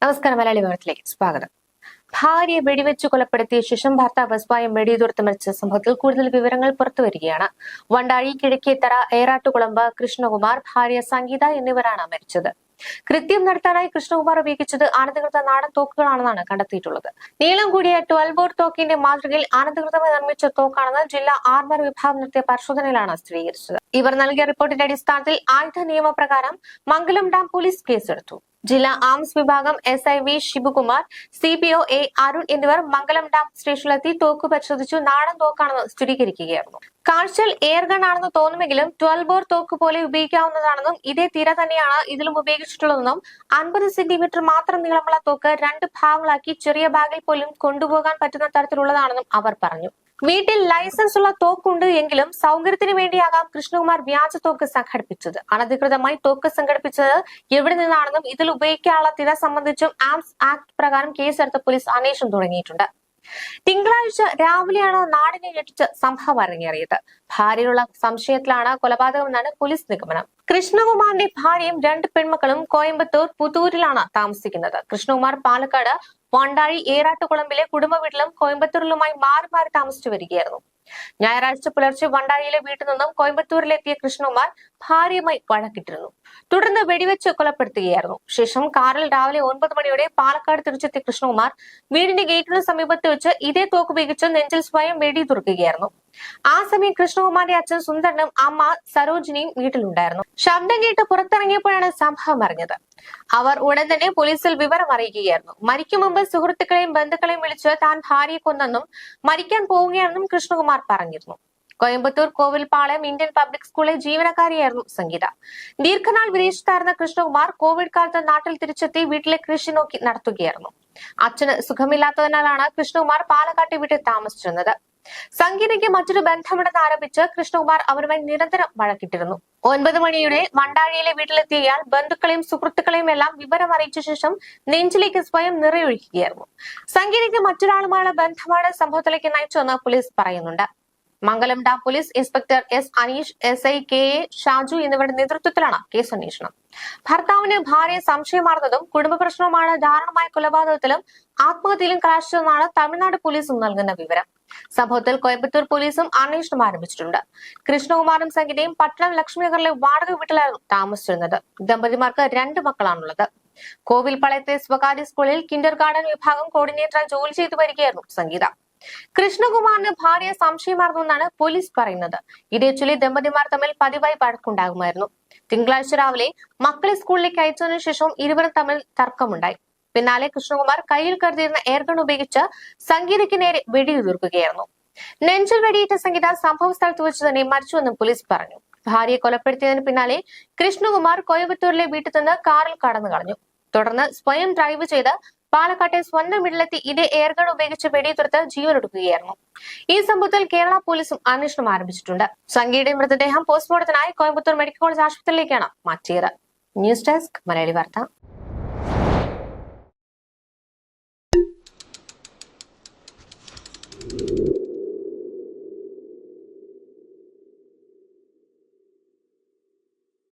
നമസ്കാരം. മലയാളി വാർത്തയിലേക്ക് സ്വാഗതം. ഭാര്യയെ വെടിവെച്ച് കൊലപ്പെടുത്തിയ ശേഷം ഭർത്താവ് സ്വയം വെടിയുതിർത്ത് മരിച്ച സംഭവത്തിൽ കൂടുതൽ വിവരങ്ങൾ പുറത്തുവരികയാണ്. വണ്ടാഴി കിഴക്കേത്തറ ഏറാട്ടുകുളമ്പ് കൃഷ്ണകുമാർ, ഭാര്യ സംഗീത എന്നിവരാണ് മരിച്ചത്. കൃത്യം നടത്താനായി കൃഷ്ണകുമാർ ഉപയോഗിച്ചത് അനധികൃത നാടൻ തോക്കുകളാണെന്നാണ് കണ്ടെത്തിയിട്ടുള്ളത്. നീളം കൂടിയ 12 ബോർ തോക്കിന്റെ മാതൃകയിൽ അനധികൃതമായി നിർമ്മിച്ച തോക്കാണെന്ന് ജില്ലാ ആർമർ വിഭാഗം നടത്തിയ പരിശോധനയിലാണ് സ്ഥിരീകരിച്ചത്. ഇവർ നൽകിയ റിപ്പോർട്ടിന്റെ അടിസ്ഥാനത്തിൽ ആയുധ നിയമപ്രകാരം മംഗലം ഡാം പോലീസ് കേസെടുത്തു. ജില്ലാ ആംസ് വിഭാഗം SI V Shivakumar, CPO A Arun എന്നിവർ മംഗലം ഡാം സ്റ്റേഷനിലെത്തി തോക്ക് പരിശോധിച്ചു. നാടൻ തോക്കാണെന്ന് സ്ഥിരീകരിക്കുകയായിരുന്നു. കാഴ്ചയിൽ എയർഗൺ ആണെന്ന് തോന്നുമെങ്കിലും 12 ബോർ തോക്ക് പോലെ ഉപയോഗിക്കാവുന്നതാണെന്നും ഇതേ തിര തന്നെയാണ് ഇതിലും ഉപയോഗിച്ചിട്ടുള്ളതെന്നും 50 സെന്റിമീറ്റർ മാത്രം നീളമുള്ള തോക്ക് 2 ഭാഗങ്ങളാക്കി ചെറിയ ബാഗിൽ പോലും കൊണ്ടുപോകാൻ പറ്റുന്ന തരത്തിലുള്ളതാണെന്നും അവർ പറഞ്ഞു. വീട്ടിൽ ലൈസൻസ് ഉള്ള തോക്കുണ്ട് എങ്കിലും സൗകര്യത്തിന് വേണ്ടിയാകാം കൃഷ്ണകുമാർ വ്യാജ തോക്ക് സംഘടിപ്പിച്ചത്. അനധികൃതമായി തോക്ക് സംഘടിപ്പിച്ചത് എവിടെ നിന്നാണെന്നും ഇതിൽ ഉപയോഗിക്കാനുള്ള തിര സംബന്ധിച്ചും ആംസ് ആക്ട് പ്രകാരം കേസെടുത്ത പോലീസ് അന്വേഷണം തുടങ്ങിയിട്ടുണ്ട്. തിങ്കളാഴ്ച രാവിലെയാണ് നാടിനെ ഞെട്ടിച്ച സംഭവം അരങ്ങേറിയത്. ഭാര്യയുള്ള സംശയത്തിലാണ് കൊലപാതകമെന്നാണ് പോലീസ് നിഗമനം. കൃഷ്ണകുമാറിന്റെ ഭാര്യയും 2 പെൺമക്കളും കോയമ്പത്തൂർ പുതൂരിലാണ് താമസിക്കുന്നത്. കൃഷ്ണകുമാർ പാലക്കാട് വണ്ടാഴി ഏറാട്ടുകുളമ്പിലെ കുടുംബ വീട്ടിലും കോയമ്പത്തൂരിലുമായി മാറി മാറി താമസിച്ചു വരികയായിരുന്നു. ഞായറാഴ്ച പുലർച്ചെ വണ്ടാഴിയിലെ വീട്ടിൽ നിന്നും കോയമ്പത്തൂരിലെത്തിയ കൃഷ്ണകുമാർ ഭാര്യയുമായി വഴക്കിട്ടിരുന്നു. തുടർന്ന് വെടിവെച്ച് കൊലപ്പെടുത്തുകയായിരുന്നു. ശേഷം കാറിൽ രാവിലെ 9 മണിയോടെ പാലക്കാട് തിരിച്ചെത്തിയ കൃഷ്ണകുമാർ വീടിന്റെ ഗേറ്റിന് സമീപത്ത് വെച്ച് ഇതേ തോക്ക് ഉപയോഗിച്ച് നെഞ്ചിൽ സ്വയം വെടിയുതിർക്കുകയായിരുന്നു. ആ സമയം കൃഷ്ണകുമാറിന്റെ അച്ഛൻ സുന്ദരനും അമ്മ സരോജിനിയും വീട്ടിലുണ്ടായിരുന്നു. ശബ്ദം കേട്ട് പുറത്തിറങ്ങിയപ്പോഴാണ് സംഭവം അറിഞ്ഞത്. അവർ ഉടൻ തന്നെ പോലീസിൽ വിവരം അറിയിക്കുകയായിരുന്നു. മരിക്കും മുമ്പ് സുഹൃത്തുക്കളെയും ബന്ധുക്കളെയും വിളിച്ച് താൻ ഭാര്യയെ കൊന്നെന്നും മരിക്കാൻ പോവുകയാണെന്നും കൃഷ്ണകുമാർ പറഞ്ഞിരുന്നു. കോയമ്പത്തൂർ കോവിൽപ്പാളയം ഇന്ത്യൻ പബ്ലിക് സ്കൂളിലെ ജീവനക്കാരിയായിരുന്നു സംഗീത. ദീർഘനാൾ വിദേശത്തായിരുന്ന കൃഷ്ണകുമാർ കോവിഡ് കാലത്ത് നാട്ടിൽ തിരിച്ചെത്തി വീട്ടിലെ കൃഷി നോക്കി നടത്തുകയായിരുന്നു. അച്ഛന് സുഖമില്ലാത്തതിനാലാണ് കൃഷ്ണകുമാർ പാലക്കാട്ടെ വീട്ടിൽ താമസിച്ചിരുന്നത്. സംഗീതയ്ക്ക് മറ്റൊരു ബന്ധമുണ്ടെന്ന് ആരോപിച്ച് കൃഷ്ണകുമാർ അവരുമായി നിരന്തരം വഴക്കിട്ടിരുന്നു. 9 മണിയോടെ വണ്ടാഴിയിലെ വീട്ടിലെത്തിയ ഇയാൾ ബന്ധുക്കളെയും സുഹൃത്തുക്കളെയും എല്ലാം വിവരം അറിയിച്ച ശേഷം നെഞ്ചിലേക്ക് സ്വയം നിറയൊഴിക്കുകയായിരുന്നു. സംഗീതയ്ക്ക് മറ്റൊരാളുമായുള്ള ബന്ധമാണ് സംഭവത്തിലേക്ക് നയിച്ചതെന്ന് പോലീസ് പറയുന്നുണ്ട്. Mangalam dam police inspector S Aneesh, SI KA Shaju എന്നിവരുടെ നേതൃത്വത്തിലാണ് കേസന്വേഷണം. ഭർത്താവിന് ഭാര്യയെ സംശയമാർന്നതും കുടുംബ പ്രശ്നവുമാണ് ദാരുണമായ കൊലപാതകത്തിലും ആത്മഹത്യയിലും കലാശിച്ചതെന്നാണ് തമിഴ്നാട് പോലീസും നൽകുന്ന വിവരം. സംഭവത്തിൽ കോയമ്പത്തൂർ പോലീസും അന്വേഷണം ആരംഭിച്ചിട്ടുണ്ട്. കൃഷ്ണകുമാറും സംഗീതയും പട്ടണം ലക്ഷ്മിനഗറിലെ വാടക വീട്ടിലായിരുന്നു താമസിച്ചിരുന്നത്. ദമ്പതിമാർക്ക് 2 മക്കളാണുള്ളത്. കോവിൽപ്പാളയത്തെ സ്വകാര്യ സ്കൂളിൽ കിൻഡർ ഗാർഡൻ വിഭാഗം കോർഡിനേറ്ററായി ജോലി ചെയ്തു വരികയായിരുന്നു സംഗീത. കൃഷ്ണകുമാറിന് ഭാര്യയെ സംശയമാർന്നെന്നാണ് പോലീസ് പറയുന്നത്. ഇതേ ചൊല്ലി ദമ്പതിമാർ തമ്മിൽ പതിവായി വഴക്കുണ്ടാകുമായിരുന്നു. തിങ്കളാഴ്ച രാവിലെ മക്കളെ സ്കൂളിലേക്ക് അയച്ചതിനു ശേഷം ഇരുവരും തമ്മിൽ തർക്കമുണ്ടായി. പിന്നാലെ കൃഷ്ണകുമാർ കയ്യിൽ കരുതിയിരുന്ന എയർഗൺ ഉപയോഗിച്ച് സംഗീതയ്ക്ക് നേരെ വെടിയുതിർക്കുകയായിരുന്നു. നെഞ്ചിൽ വെടിയേറ്റ സംഗീത സംഭവ സ്ഥലത്ത് വെച്ച് തന്നെ മരിച്ചുവെന്നും പോലീസ് പറഞ്ഞു. ഭാര്യയെ കൊലപ്പെടുത്തിയതിന് പിന്നാലെ കൃഷ്ണകുമാർ കോയമ്പത്തൂരിലെ വീട്ടിൽ നിന്ന് കാറിൽ കടന്നു കളഞ്ഞു. തുടർന്ന് സ്വയം ഡ്രൈവ് ചെയ്ത് പാലക്കാട്ടെ സ്വന്തം വീട്ടിലെത്തി ഇതേ എയർഗൺ ഉപയോഗിച്ച് വെടിയുതിർത്ത് ജീവനൊടുക്കുകയായിരുന്നു. ഈ സംഭവത്തിൽ കേരള പോലീസും അന്വേഷണം ആരംഭിച്ചിട്ടുണ്ട്. സംഗീതയുടെ മൃതദേഹം പോസ്റ്റ്മോർട്ടത്തിനായി കോയമ്പത്തൂർ മെഡിക്കൽ കോളേജ് ആശുപത്രിയിലേക്കാണ് മാറ്റിയത്. ന്യൂസ് ഡെസ്ക് മലയാളി വാർത്ത.